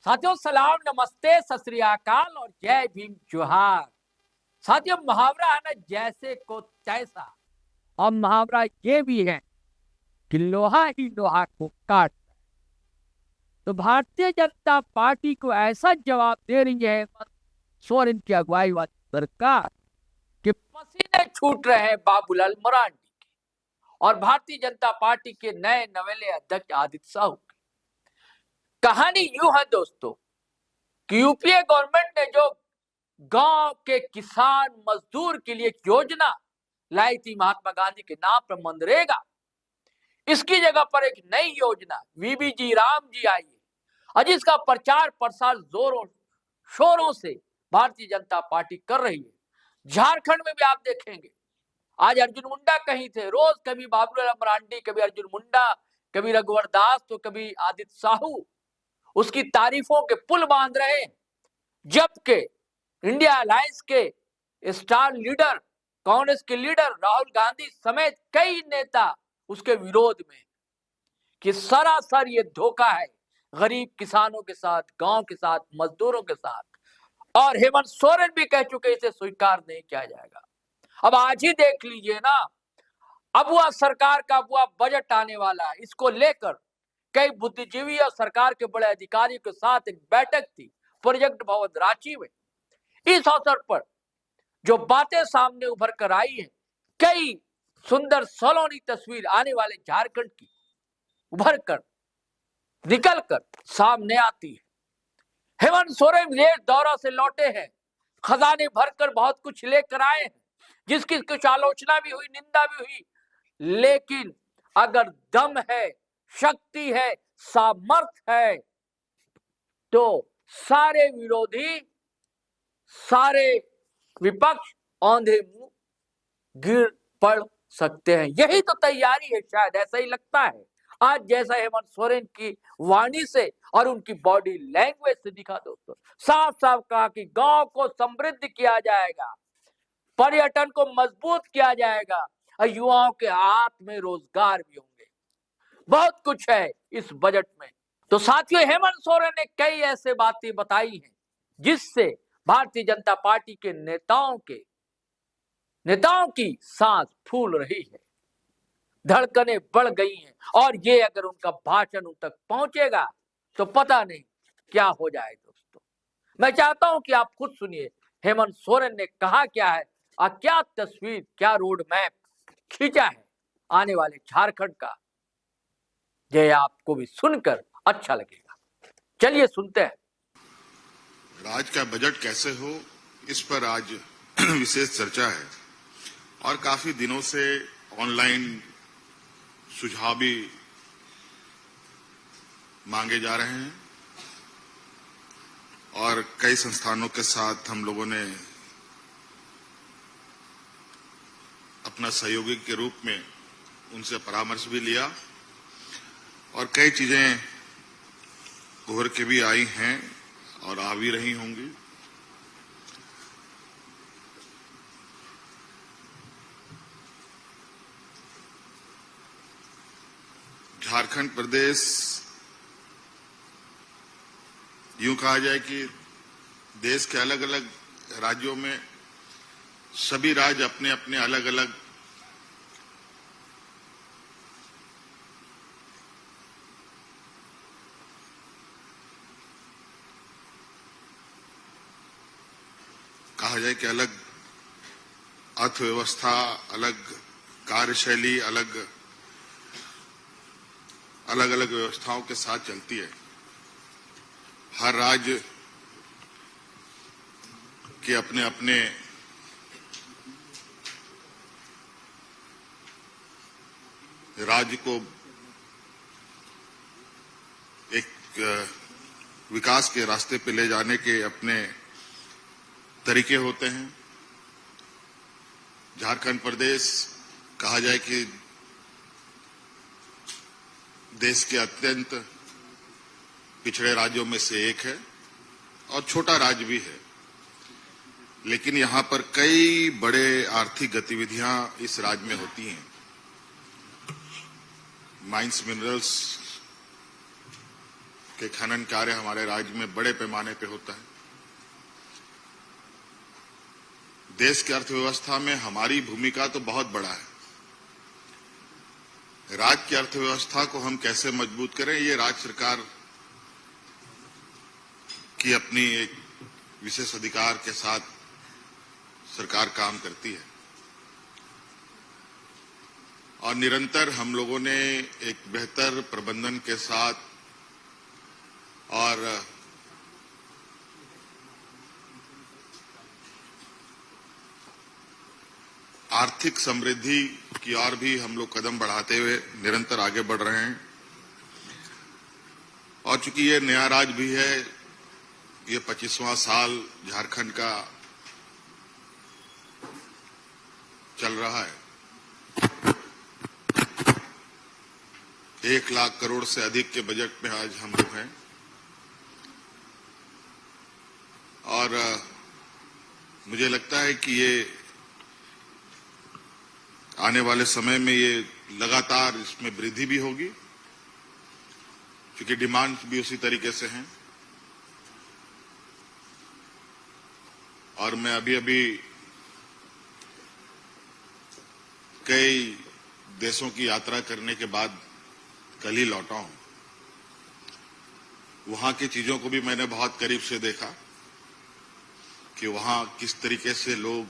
साथियों सलाम, नमस्ते, सत श्री अकाल और जय भीम जोहार। साथियों मुहावरा है ना, जैसे को तैसा। और मुहावरा ये भी है कि लोहा ही लोहा को काट। तो भारतीय जनता पार्टी को ऐसा जवाब दे रही है हेमंत सोरेन की अगुवाई वाली सरकार कि पसीने छूट रहे हैं बाबूलाल मरांडी के और भारतीय जनता पार्टी के नए नवेले अध्यक्ष आदित्य साहू की। कहानी यूं है दोस्तों कि यूपीए गवर्नमेंट ने जो गांव के किसान मजदूर के लिए एक योजना लाई थी महात्मा गांधी के नाम पर मनरेगा, इसकी जगह पर एक नई योजना वीबीजी राम जी आई है और जिसका प्रचार प्रसार जोरों शोरों से भारतीय जनता पार्टी कर रही है। झारखंड में भी आप देखेंगे, आज अर्जुन मुंडा कहीं थे, रोज कभी बाबूलाल मरांडी, कभी अर्जुन मुंडा, कभी रघुवर दास, तो कभी आदित्य साहू उसकी तारीफों के पुल बांध रहे हैं। जबकि इंडिया अलायंस के स्टार लीडर, कांग्रेस के लीडर राहुल गांधी समेत कई नेता उसके विरोध में कि सरासर ये धोखा है गरीब किसानों के साथ, गांव के साथ, मजदूरों के साथ। और हेमंत सोरेन भी कह चुके इसे स्वीकार नहीं किया जाएगा। अब आज ही देख लीजिए ना, अबुआ सरकार का अबुआ बजट आने वाला है, इसको लेकर कई बुद्धिजीवी और सरकार के बड़े अधिकारियों के साथ एक बैठक थी प्रोजेक्ट भवन रांची में। इस अवसर पर जो बातें सामने उभर कर आई है, कई सुंदर सलोनी तस्वीर आने वाले झारखंड की उभर कर निकल कर सामने आती है। हेमंत सोरेन विदेश दौरा से लौटे हैं, खजाने भरकर बहुत कुछ लेकर आए हैं, जिसकी कुछ आलोचना भी हुई, निंदा भी हुई, लेकिन अगर दम है, शक्ति है, सामर्थ्य है तो सारे विरोधी, सारे विपक्ष औंधे मुंह गिर पड़ सकते हैं। यही तो तैयारी है, शायद ऐसा ही लगता है आज, जैसा हेमंत सोरेन की वाणी से और उनकी बॉडी लैंग्वेज से दिखा। दोस्तों साफ साफ कहा कि गांव को समृद्ध किया जाएगा, पर्यटन को मजबूत किया जाएगा और युवाओं के हाथ में रोजगार भी होंगे। बहुत कुछ है इस बजट में। तो साथियों हेमंत सोरेन ने कई ऐसे बातें बताई हैं जिससे भारतीय जनता पार्टी के नेताओं की सांस फूल रही है, धड़कनें बढ़ गई हैं। और ये अगर उनका भाषण उन तक पहुंचेगा तो पता नहीं क्या हो जाए। दोस्तों मैं चाहता हूं कि आप खुद सुनिए हेमंत सोरेन ने कहा क्या है और क्या तस्वीर, क्या रोड मैप खींचा है आने वाले झारखंड का। ये आपको भी सुनकर अच्छा लगेगा। चलिए सुनते हैं। राज्य का बजट कैसे हो, इस पर आज विशेष चर्चा है और काफी दिनों से ऑनलाइन सुझाव भी मांगे जा रहे हैं और कई संस्थानों के साथ हम लोगों ने अपना सहयोगी के रूप में उनसे परामर्श भी लिया और कई चीजें उभर के भी आई हैं और आ भी रही होंगी। झारखंड प्रदेश, यूं कहा जाए कि देश के अलग अलग राज्यों में सभी राज्य अपने अपने अलग अलग कहा जाए कि अलग अर्थव्यवस्था, अलग कार्यशैली, अलग अलग व्यवस्थाओं के साथ चलती है। हर राज्य के अपने अपने राज्य को एक विकास के रास्ते पे ले जाने के अपने तरीके होते हैं। झारखंड प्रदेश कहा जाए कि देश के अत्यंत पिछड़े राज्यों में से एक है और छोटा राज्य भी है, लेकिन यहां पर कई बड़े आर्थिक गतिविधियां इस राज्य में होती हैं। माइंस, मिनरल्स, कि खनन कार्य हमारे राज्य में बड़े पैमाने पे होता है। देश की अर्थव्यवस्था में हमारी भूमिका तो बहुत बड़ा है। राज्य की अर्थव्यवस्था को हम कैसे मजबूत करें, ये राज्य सरकार की अपनी एक विशेष अधिकार के साथ सरकार काम करती है। और निरंतर हम लोगों ने एक बेहतर प्रबंधन के साथ और आर्थिक समृद्धि की ओर भी हम लोग कदम बढ़ाते हुए निरंतर आगे बढ़ रहे हैं। और चूंकि ये नया राज्य भी है, ये 25वां साल झारखंड का चल रहा है। 1 लाख करोड़ से अधिक के बजट में आज हम लोग हैं और मुझे लगता है कि ये आने वाले समय में ये लगातार इसमें वृद्धि भी होगी, क्योंकि डिमांड भी उसी तरीके से हैं। और मैं अभी कई देशों की यात्रा करने के बाद कल ही लौटा हूं। वहां की चीजों को भी मैंने बहुत करीब से देखा कि वहां किस तरीके से लोग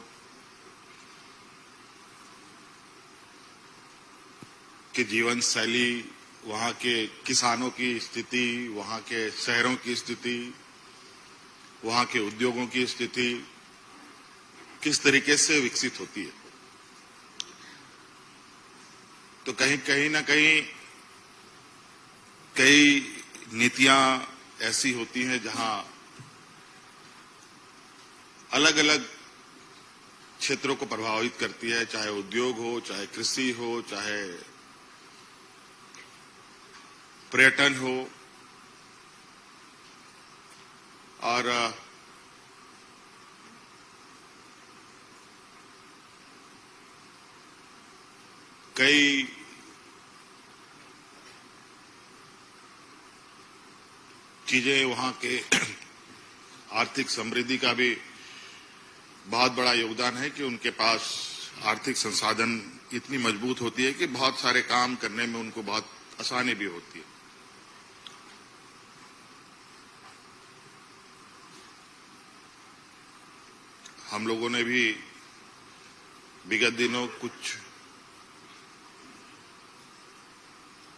की जीवन शैली, वहां के किसानों की स्थिति, वहां के शहरों की स्थिति, वहां के उद्योगों की स्थिति किस तरीके से विकसित होती है। तो कहीं ना कहीं कई नीतियां ऐसी होती हैं जहां अलग अलग क्षेत्रों को प्रभावित करती है, चाहे उद्योग हो, चाहे कृषि हो, चाहे पर्यटन हो। और कई चीजें वहां के आर्थिक समृद्धि का भी बहुत बड़ा योगदान है कि उनके पास आर्थिक संसाधन इतनी मजबूत होती है कि बहुत सारे काम करने में उनको बहुत आसानी भी होती है। हम लोगों ने भी विगत दिनों कुछ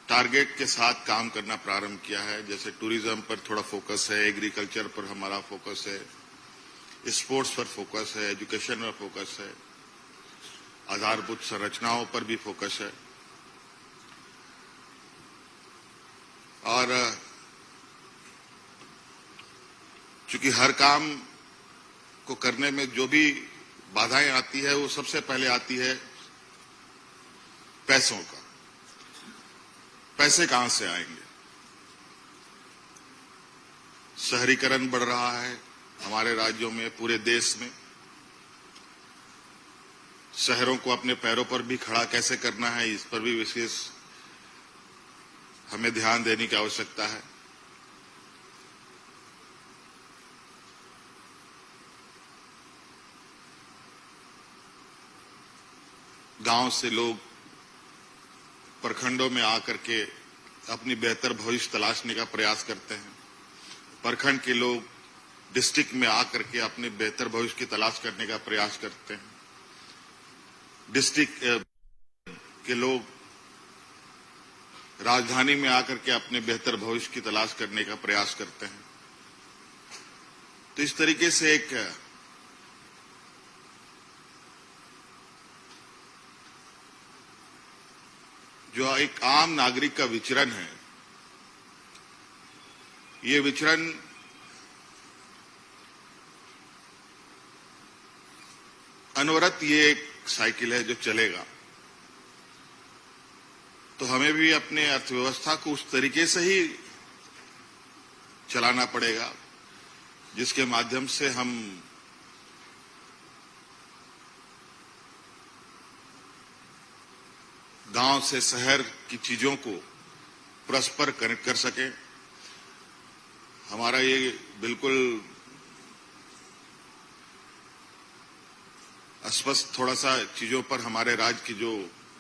टारगेट के साथ काम करना प्रारंभ किया है, जैसे टूरिज्म पर थोड़ा फोकस है, एग्रीकल्चर पर हमारा फोकस है, स्पोर्ट्स पर फोकस है, एजुकेशन पर फोकस है, आधारभूत संरचनाओं पर भी फोकस है। और चूंकि हर काम को करने में जो भी बाधाएं आती है, वो सबसे पहले आती है पैसों का। पैसे कहां से आएंगे? शहरीकरण बढ़ रहा है हमारे राज्यों में, पूरे देश में। शहरों को अपने पैरों पर भी खड़ा कैसे करना है, इस पर भी विशेष हमें ध्यान देने की आवश्यकता है। गांव से लोग प्रखंडों में आकर के अपनी बेहतर भविष्य तलाशने का प्रयास करते हैं। प्रखंड के लोग डिस्ट्रिक्ट में आकर के अपने बेहतर भविष्य की तलाश करने का प्रयास करते हैं। डिस्ट्रिक्ट के लोग राजधानी में आकर के अपने बेहतर भविष्य की तलाश करने का प्रयास करते हैं। तो इस तरीके से एक जो एक आम नागरिक का विचरण है, ये विचरण अनवरत ये एक साइकिल है जो चलेगा। तो हमें भी अपने अर्थव्यवस्था को उस तरीके से ही चलाना पड़ेगा जिसके माध्यम से हम गांव से शहर की चीजों को परस्पर कनेक्ट कर सकें, हमारा ये बिल्कुल अस्पष्ट थोड़ा सा चीजों पर हमारे राज्य की जो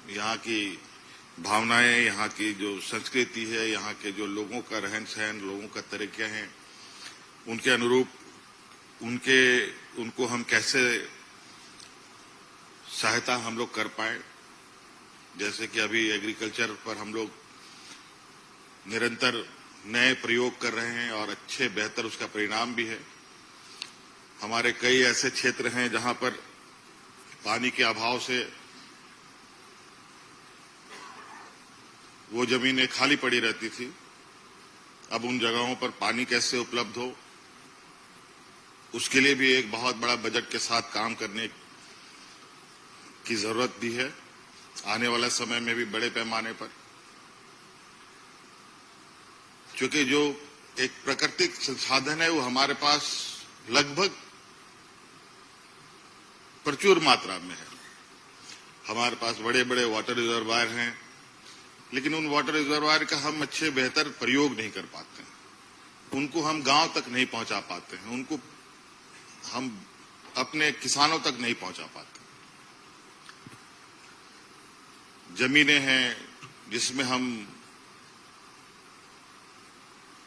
यहाँ की भावनाएं, यहाँ की जो संस्कृति है, यहाँ के जो लोगों का रहन सहन, लोगों का तरीके हैं, उनके अनुरूप उनको हम कैसे सहायता हम लोग कर पाए। जैसे कि अभी एग्रीकल्चर पर हम लोग निरंतर नए प्रयोग कर रहे हैं और अच्छे बेहतर उसका परिणाम भी है। हमारे कई ऐसे क्षेत्र हैं जहां पर पानी के अभाव से वो जमीनें खाली पड़ी रहती थी। अब उन जगहों पर पानी कैसे उपलब्ध हो, उसके लिए भी एक बहुत बड़ा बजट के साथ काम करने की जरूरत भी है, आने वाला समय में भी बड़े पैमाने पर। क्योंकि जो एक प्राकृतिक संसाधन है वो हमारे पास लगभग प्रचुर मात्रा में है। हमारे पास बड़े बड़े वाटर रिजर्वायर हैं, लेकिन उन वाटर रिजर्वायर का हम अच्छे बेहतर प्रयोग नहीं कर पाते हैं। उनको हम गांव तक नहीं पहुंचा पाते हैं, उनको हम अपने किसानों तक नहीं पहुंचा पाते। जमीनें हैं जिसमें हम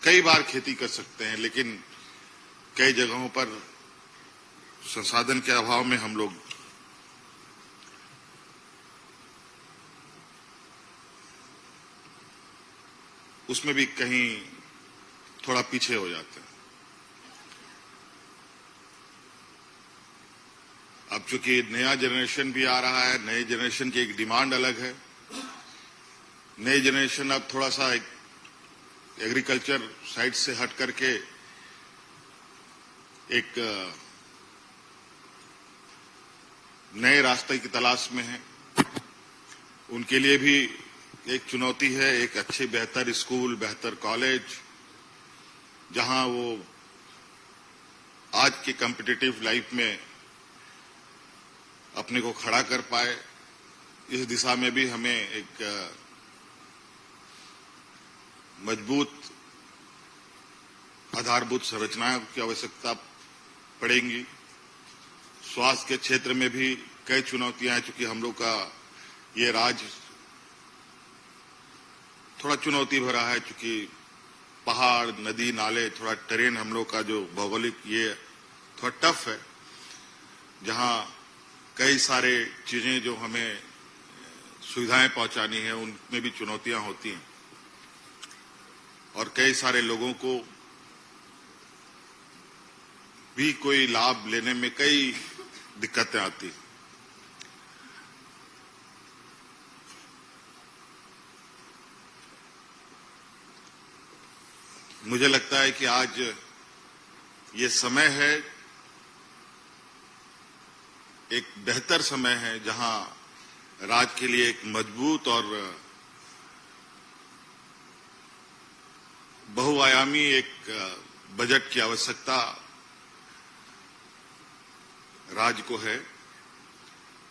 कई बार खेती कर सकते हैं, लेकिन कई जगहों पर संसाधन के अभाव में हम लोग उसमें भी कहीं थोड़ा पीछे हो जाते हैं। अब चूंकि नया जनरेशन भी आ रहा है, नए जनरेशन की एक डिमांड अलग है। नई जनरेशन अब थोड़ा सा एग्रीकल्चर साइड से हट करके एक नए रास्ते की तलाश में है। उनके लिए भी एक चुनौती है, एक अच्छे बेहतर स्कूल, बेहतर कॉलेज, जहां वो आज की कॉम्पिटिटिव लाइफ में अपने को खड़ा कर पाए। इस दिशा में भी हमें एक मजबूत आधारभूत संरचनाओं की आवश्यकता पड़ेगी। स्वास्थ्य के क्षेत्र में भी कई चुनौतियां हैं, चूंकि हम लोग का ये राज्य थोड़ा चुनौती भरा है, चूंकि पहाड़, नदी, नाले, थोड़ा टेरेन हम लोग का जो भौगोलिक ये थोड़ा टफ है, जहां कई सारे चीजें जो हमें सुविधाएं पहुंचानी है उनमें भी चुनौतियां होती हैं और कई सारे लोगों को भी कोई लाभ लेने में कई दिक्कतें आती हैं। मुझे लगता है कि आज ये समय है, एक बेहतर समय है, जहां राज्य के लिए एक मजबूत और बहुआयामी एक बजट की आवश्यकता राज्य को है,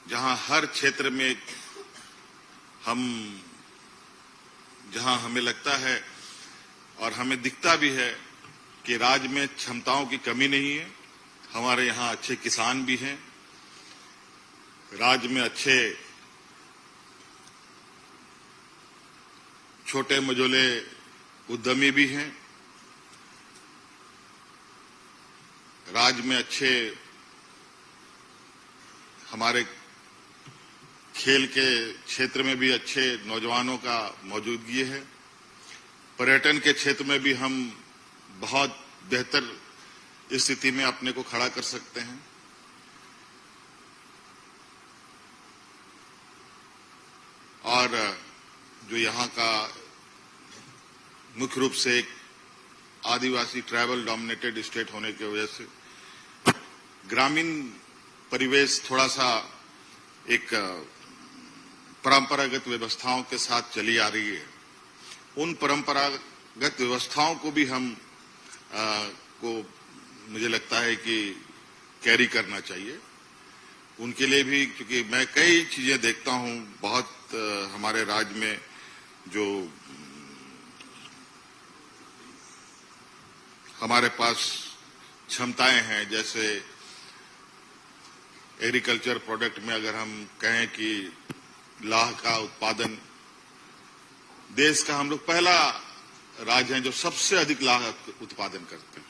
जहां हर क्षेत्र में जहां हमें लगता है और हमें दिखता भी है कि राज्य में क्षमताओं की कमी नहीं है। हमारे यहां अच्छे किसान भी हैं, राज्य में अच्छे छोटे मझोले उद्यमी भी हैं, राज्य में अच्छे हमारे खेल के क्षेत्र में भी अच्छे नौजवानों का मौजूदगी है। पर्यटन के क्षेत्र में भी हम बहुत बेहतर स्थिति में अपने को खड़ा कर सकते हैं। और जो यहाँ का मुख्य रूप से एक आदिवासी ट्राइबल डोमिनेटेड स्टेट होने की वजह से ग्रामीण परिवेश थोड़ा सा एक परंपरागत व्यवस्थाओं के साथ चली आ रही है। उन परंपरागत व्यवस्थाओं को भी हम को मुझे लगता है कि कैरी करना चाहिए। उनके लिए भी, क्योंकि मैं कई चीजें देखता हूं बहुत हमारे राज्य में जो हमारे पास क्षमताएं हैं। जैसे एग्रीकल्चर प्रोडक्ट में अगर हम कहें कि लाह का उत्पादन, देश का हम लोग पहला राज्य हैं जो सबसे अधिक लाह उत्पादन करते हैं,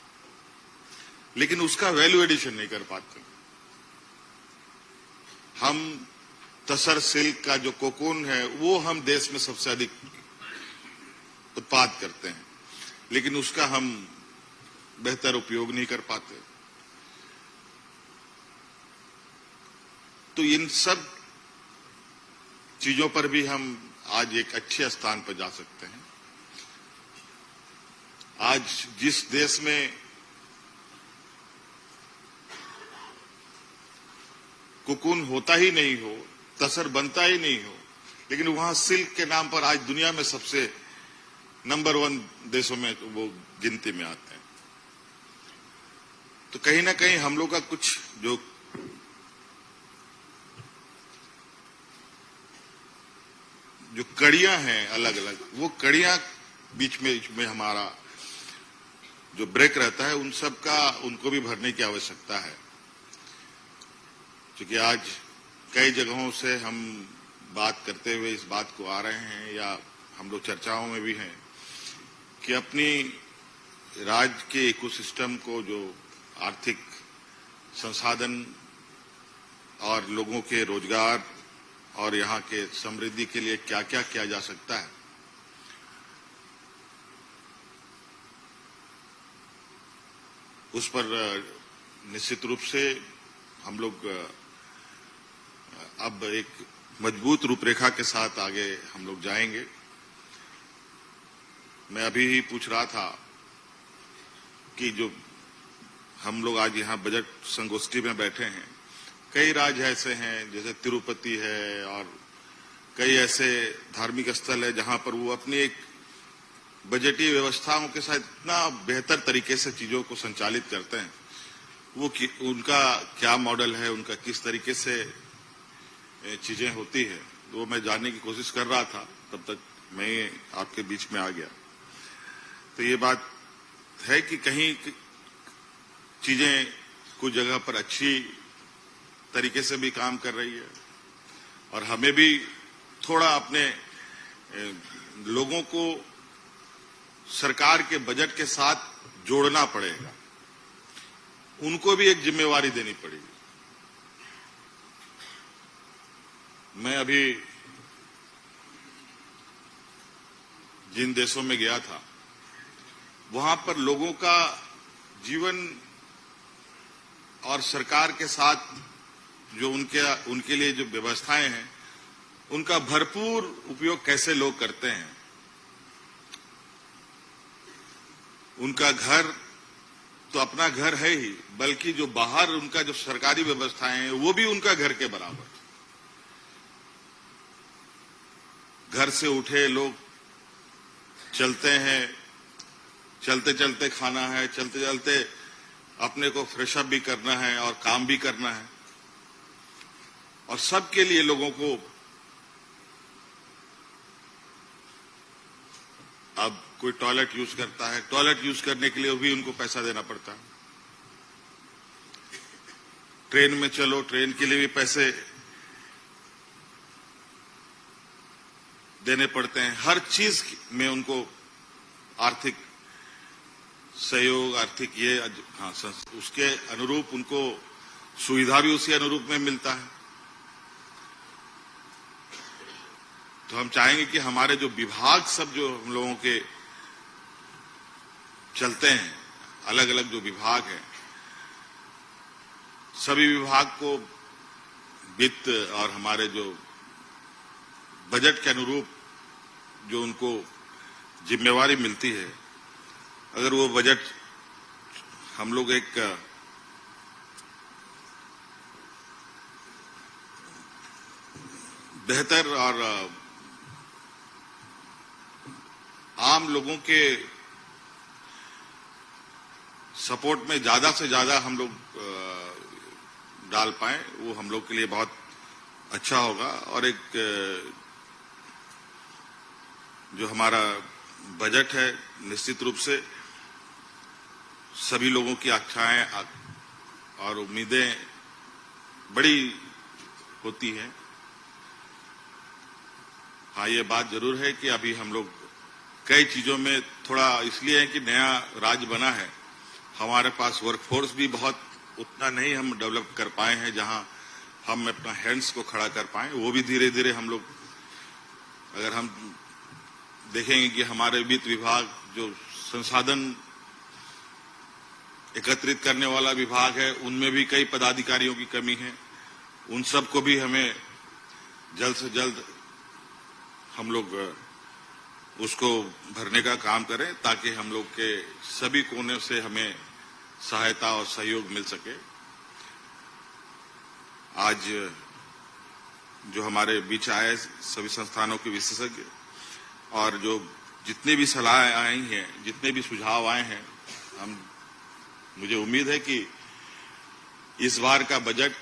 लेकिन उसका वैल्यू एडिशन नहीं कर पाते। हम तसर सिल्क का जो कोकून है वो हम देश में सबसे अधिक उत्पाद करते हैं, लेकिन उसका हम बेहतर उपयोग नहीं कर पाते। तो इन सब चीजों पर भी हम आज एक अच्छे स्थान पर जा सकते हैं। आज जिस देश में कोकून होता ही नहीं हो, तसर बनता ही नहीं हो, लेकिन वहां सिल्क के नाम पर आज दुनिया में सबसे नंबर 1 देशों में वो गिनती में आते हैं। तो कहीं ना कहीं हम लोग का कुछ जो कड़ियां हैं अलग अलग, वो कड़ियां बीच में हमारा जो ब्रेक रहता है, उन सब का उनको भी भरने की आवश्यकता है। क्योंकि आज कई जगहों से हम बात करते हुए इस बात को आ रहे हैं, या हम लोग चर्चाओं में भी हैं, कि अपनी राज्य के इकोसिस्टम को, जो आर्थिक संसाधन और लोगों के रोजगार और यहाँ के समृद्धि के लिए क्या क्या किया जा सकता है, उस पर निश्चित रूप से हम लोग अब एक मजबूत रूपरेखा के साथ आगे हम लोग जाएंगे। मैं अभी ही पूछ रहा था कि जो हम लोग आज यहाँ बजट संगोष्ठी में बैठे हैं, कई राज्य ऐसे हैं जैसे तिरुपति है और कई ऐसे धार्मिक स्थल है जहां पर वो अपनी एक बजटीय व्यवस्थाओं के साथ इतना बेहतर तरीके से चीजों को संचालित करते हैं। वो उनका क्या मॉडल है, उनका किस तरीके से चीजें होती है, वो मैं जानने की कोशिश कर रहा था, तब तक मैं आपके बीच में आ गया। तो ये बात है कि कहीं चीजें कुछ जगह पर अच्छी तरीके से भी काम कर रही है, और हमें भी थोड़ा अपने लोगों को सरकार के बजट के साथ जोड़ना पड़ेगा, उनको भी एक जिम्मेवारी देनी पड़ेगी। मैं अभी जिन देशों में गया था, वहां पर लोगों का जीवन और सरकार के साथ जो उनके लिए जो व्यवस्थाएं हैं, उनका भरपूर उपयोग कैसे लोग करते हैं। उनका घर तो अपना घर है ही, बल्कि जो बाहर उनका जो सरकारी व्यवस्थाएं हैं वो भी उनका घर के बराबर। घर से उठे लोग चलते हैं, चलते चलते खाना है, चलते चलते अपने को फ्रेशअप भी करना है और काम भी करना है, और सबके लिए लोगों को अब कोई टॉयलेट यूज करता है, टॉयलेट यूज करने के लिए भी उनको पैसा देना पड़ता है। ट्रेन में चलो, ट्रेन के लिए भी पैसे देने पड़ते हैं। हर चीज में उनको आर्थिक सहयोग, आर्थिक ये उसके अनुरूप उनको सुविधा भी उसी अनुरूप में मिलता है। तो हम चाहेंगे कि हमारे जो विभाग सब जो हम लोगों के चलते हैं, अलग अलग जो विभाग हैं, सभी विभाग को वित्त और हमारे जो बजट के अनुरूप जो उनको जिम्मेवारी मिलती है, अगर वो बजट हम लोग एक बेहतर और आम लोगों के सपोर्ट में ज्यादा से ज्यादा हम लोग डाल पाए, वो हम लोग के लिए बहुत अच्छा होगा। और एक जो हमारा बजट है, निश्चित रूप से सभी लोगों की आशाएं और उम्मीदें बड़ी होती हैं। हाँ, ये बात जरूर है कि अभी हम लोग कई चीजों में थोड़ा इसलिए है कि नया राज्य बना है, हमारे पास वर्कफोर्स भी बहुत उतना नहीं हम डेवलप कर पाए हैं जहां हम अपना हैंड्स को खड़ा कर पाए। वो भी धीरे धीरे हम लोग, अगर हम देखेंगे कि हमारे वित्त विभाग जो संसाधन एकत्रित करने वाला विभाग है, उनमें भी कई पदाधिकारियों की कमी है। उन सबको भी हमें जल्द से जल्द हम लोग उसको भरने का काम करें, ताकि हम लोग के सभी कोने से हमें सहायता और सहयोग मिल सके। आज जो हमारे बीच आए सभी संस्थानों के विशेषज्ञ और जो जितने भी सलाह आई हैं, जितने भी सुझाव आए हैं, मुझे उम्मीद है कि इस बार का बजट,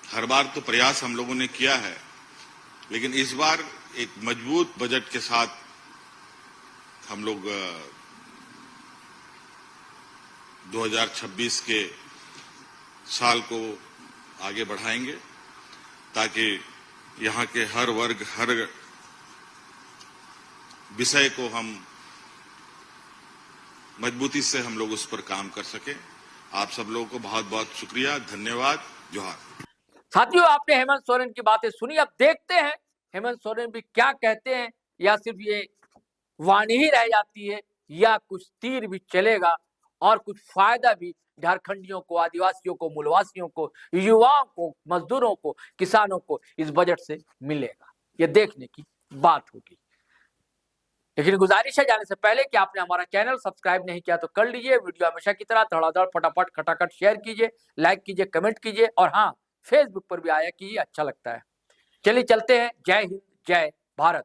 हर बार तो प्रयास हम लोगों ने किया है, लेकिन इस बार एक मजबूत बजट के साथ हम लोग 2026 के साल को आगे बढ़ाएंगे, ताकि यहाँ के हर वर्ग, हर विषय को हम मजबूती से हम लोग उस पर काम कर सके। आप सब लोगों को बहुत बहुत शुक्रिया, धन्यवाद, जोहार। साथियों, आपने हेमंत सोरेन की बातें सुनी। अब देखते हैं हेमंत सोरेन भी क्या कहते हैं, या सिर्फ ये वाणी ही रह जाती है, या कुछ तीर भी चलेगा और कुछ फायदा भी झारखंडियों को, आदिवासियों को, मूलवासियों को, युवाओं को, मजदूरों को, किसानों को इस बजट से मिलेगा। ये देखने की बात होगी। लेकिन गुजारिश है जाने से पहले कि आपने हमारा चैनल सब्सक्राइब नहीं किया तो कर लीजिए। वीडियो हमेशा की तरह धड़ाधड़ फटाफट खटाखट शेयर कीजिए, लाइक कीजिए, कमेंट कीजिए, और हाँ, फेसबुक पर भी आया कीजिए, अच्छा लगता है। चलिए चलते हैं। जय हिंद, जय भारत।